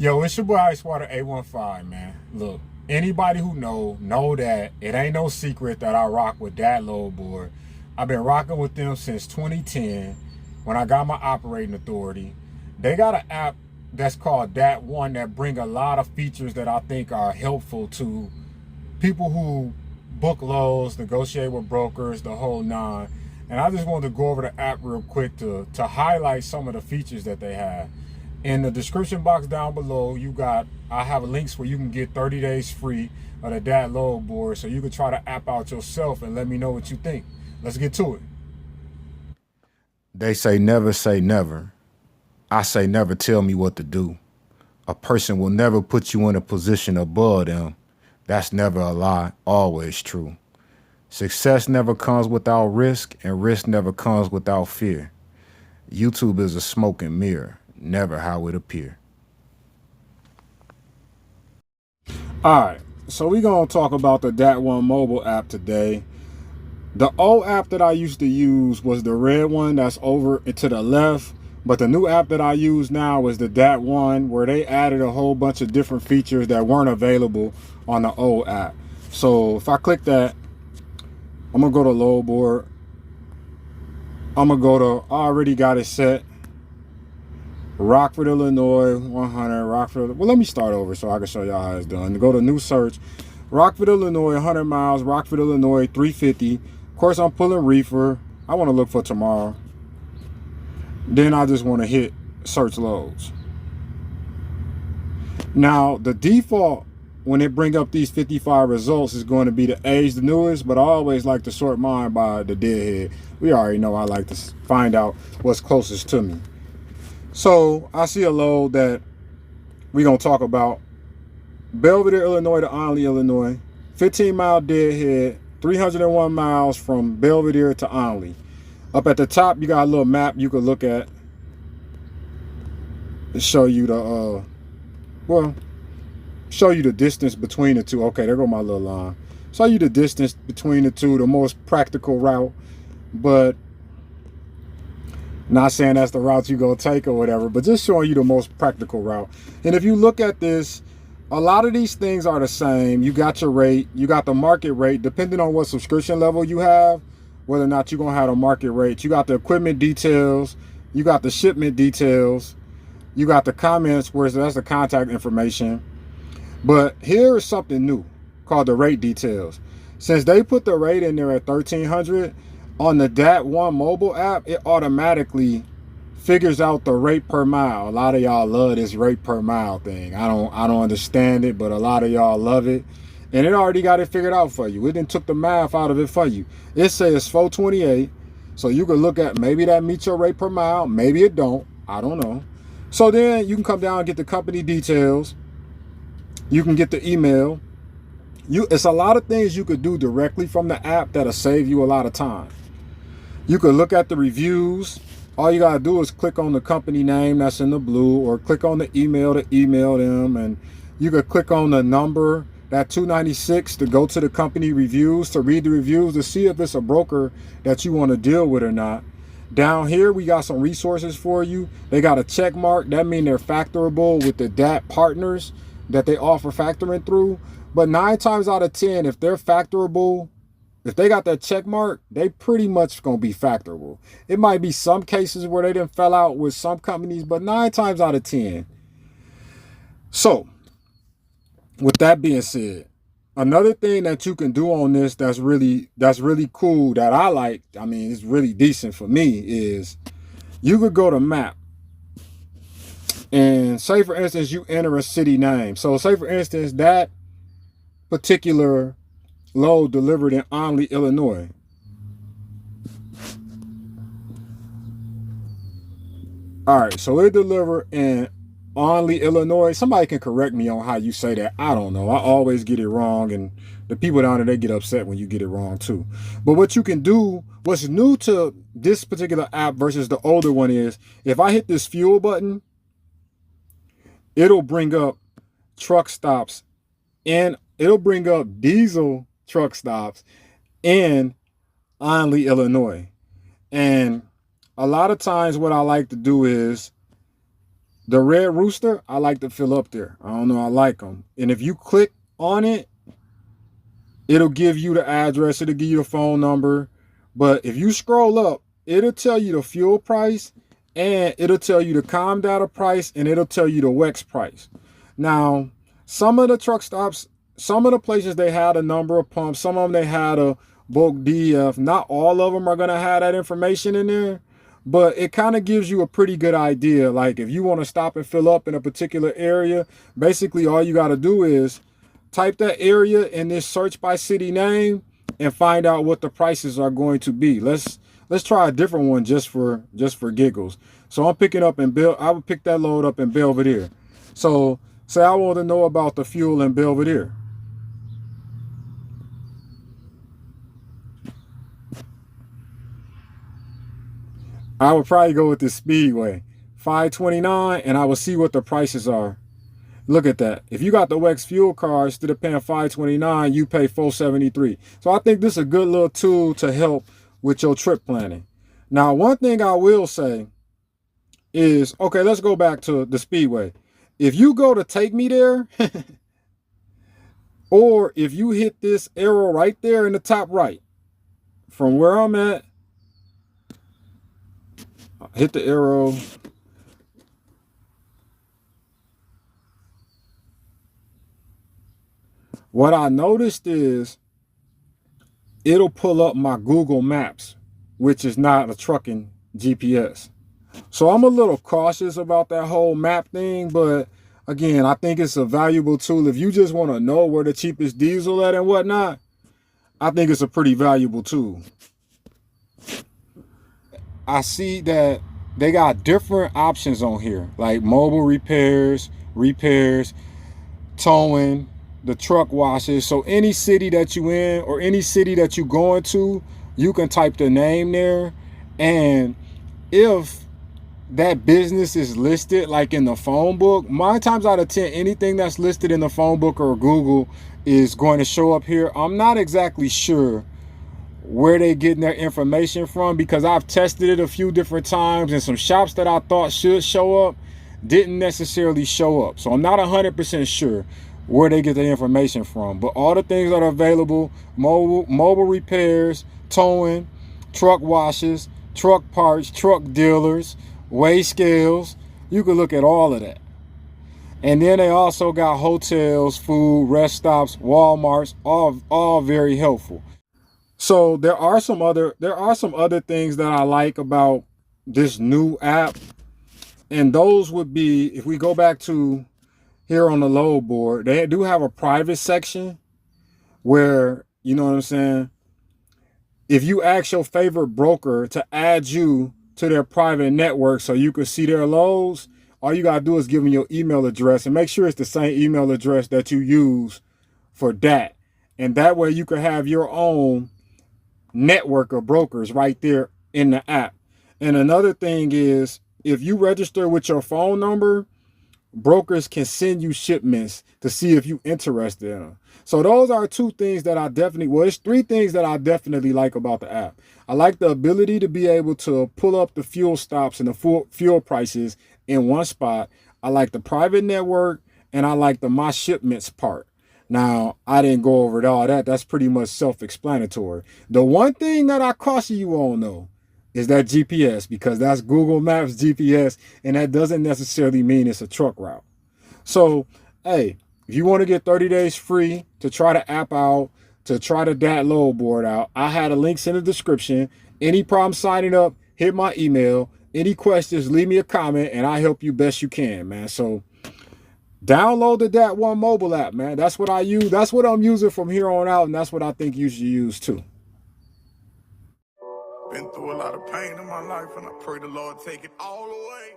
Yo, it's your boy Icewater 815, man. Look, anybody who know that it ain't no secret that I rock with Dat Load Board. I've been rocking with them since 2010 when I got my operating authority. They got an app that's called Dat One that bring a lot of features that I think are helpful to people who book loads, negotiate with brokers, the whole nine. And I just wanted to go over the app real quick to highlight some of the features that they have. In the description box down below, I have links where you can get 30 days free of the DAT load board, so you can try the app out yourself and let me know what you think. Let's get to it. They say never. I say never tell me what to do. A person will never put you in a position above them. That's never a lie, always true. Success never comes without risk, and risk never comes without fear. YouTube is a smoke and mirror, never how it appear. All right, so we're going to talk about the Dat One Mobile App today. The old app that I used to use was the red one that's over to the left, but the new app that I use now is the Dat One, where they added a whole bunch of different features that weren't available on the old app. So if I click that, I'm going to go to load board. I'm going to go to, I already got it set. Rockford, Illinois, 100, Rockford. Well, let me start over so I can show y'all how it's done. Go to new search. Rockford, Illinois, 100 miles. Rockford, Illinois, 350. Of course, I'm pulling reefer. I want to look for tomorrow. Then I just want to hit search loads. Now, the default when it bring up these 55 results is going to be the age, the newest, but I always like to sort mine by the deadhead. We already know I like to find out what's closest to me. So I see a load that we're going to talk about. Belvedere, Illinois to Onley, Illinois. 15-mile deadhead, 301 miles from Belvedere to Onley. Up at the top, you got a little map you can look at to show you the, show you the distance between the two. Okay, there go my little line. Show you the distance between the two, the most practical route, but not saying that's the route you go take or whatever, but just showing you the most practical route. And if you look at this, a lot of these things are the same. You got your rate, you got the market rate, depending on what subscription level you have, whether or not you're going to have a market rate. You got the equipment details, you got the shipment details, you got the comments, where that's the contact information. But here is something new called the rate details. Since they put the rate in there at 1,300, on the Dat One mobile app, it automatically figures out the rate per mile. A lot of y'all love this rate per mile thing. I don't understand it, but a lot of y'all love it. And it already got it figured out for you. It didn't took the math out of it for you. It says 428. So you can look at, maybe that meets your rate per mile. Maybe it don't. I don't know. So then you can come down and get the company details. You can get the email. It's a lot of things you could do directly from the app that'll save you a lot of time. You could look at the reviews. All you got to do is click on the company name that's in the blue, or click on the email to email them. And you could click on the number, that 296, to go to the company reviews, to read the reviews, to see if it's a broker that you want to deal with or not. Down here, we got some resources for you. They got a check mark. That means they're factorable with the DAT partners that they offer factoring through. But 9 times out of 10, if they're factorable, if they got that check mark, they pretty much gonna be factorable. It might be some cases where they didn't fell out with some companies, but 9 times out of 10. So with that being said, another thing that you can do on this that's really cool, that I like, I mean, it's really decent for me, is you could go to map. And say, for instance, you enter a city name. So say, for instance, that particular load delivered in Onley, Illinois. All right, so it delivered in Onley, Illinois. Somebody can correct me on how you say that. I don't know. I always get it wrong, and the people down there, they get upset when you get it wrong too. But what you can do, what's new to this particular app versus the older one, is if I hit this fuel button, it'll bring up truck stops, and it'll bring up diesel truck stops in Onley, Illinois. And a lot of times what I like to do is The red rooster, I like to fill up there. I don't know, I like them. And if you click on it, it'll give you the address, it'll give you the phone number. But if you scroll up, it'll tell you the fuel price, and it'll tell you the com data price, and it'll tell you the WEX price. Now, some of the truck stops, some of the places, they had a number of pumps. Some of them, they had a bulk DEF. Not all of them are going to have that information in there, but it kind of gives you a pretty good idea. Like if you want to stop and fill up in a particular area, basically all you got to do is type that area in this search by city name and find out what the prices are going to be. Let's try a different one just for giggles. So I'm picking up in I would pick that load up in Belvedere. So say I want to know about the fuel in Belvedere. I would probably go with the Speedway, 529, and I will see what the prices are. Look at that. If you got the WEX fuel card, instead of paying 529, you pay 473. So I think this is a good little tool to help with your trip planning. Now, one thing I will say is, okay, let's go back to the Speedway. If you go to take me there, or if you hit this arrow right there in the top right, from where I'm at, hit the arrow. What I noticed is it'll pull up my Google Maps, which is not a trucking GPS. So I'm a little cautious about that whole map thing, but again, I think it's a valuable tool. If you just want to know where the cheapest diesel at and whatnot, I think it's a pretty valuable tool. I see that they got different options on here, like mobile repairs, towing, the truck washes. So any city that you in or any city that you going to, you can type the name there. And if that business is listed like in the phone book, 9 times out of 10, anything that's listed in the phone book or Google is going to show up here. I'm not exactly sure where they getting their information from, because I've tested it a few different times, and some shops that I thought should show up didn't necessarily show up. So I'm not 100% sure where they get the information from. But all the things that are available: mobile repairs, towing, truck washes, truck parts, truck dealers, weigh scales. You can look at all of that. And then they also got hotels, food, rest stops, Walmarts, all very helpful. So there are some other things that I like about this new app. And those would be, if we go back to here on the load board, they do have a private section where, you know what I'm saying, if you ask your favorite broker to add you to their private network so you can see their loads, all you gotta do is give them your email address and make sure it's the same email address that you use for DAT. And that way you can have your own network of brokers right there in the app. And another thing is, if you register with your phone number, brokers can send you shipments to see if you're interested in them. So those are 2 things that I definitely, well, it's 3 things that I definitely like about the app. I like the ability to be able to pull up the fuel stops and the fuel prices in one spot. I like the private network, and I like the my shipments part. Now, I didn't go over all that. That's pretty much self-explanatory. The one thing that I caution you on, though, is that GPS, because that's Google Maps GPS, and that doesn't necessarily mean it's a truck route. So, hey, if you want to get 30 days free to try the app out, to try the DAT load board out, I had the links in the description. Any problem signing up, hit my email. Any questions, leave me a comment, and I help you best you can, man. So download the Dat One Mobile App, man. That's what I use. That's what I'm using from here on out, and that's what I think you should use too. Been through a lot of pain in my life, and I pray the Lord take it all away.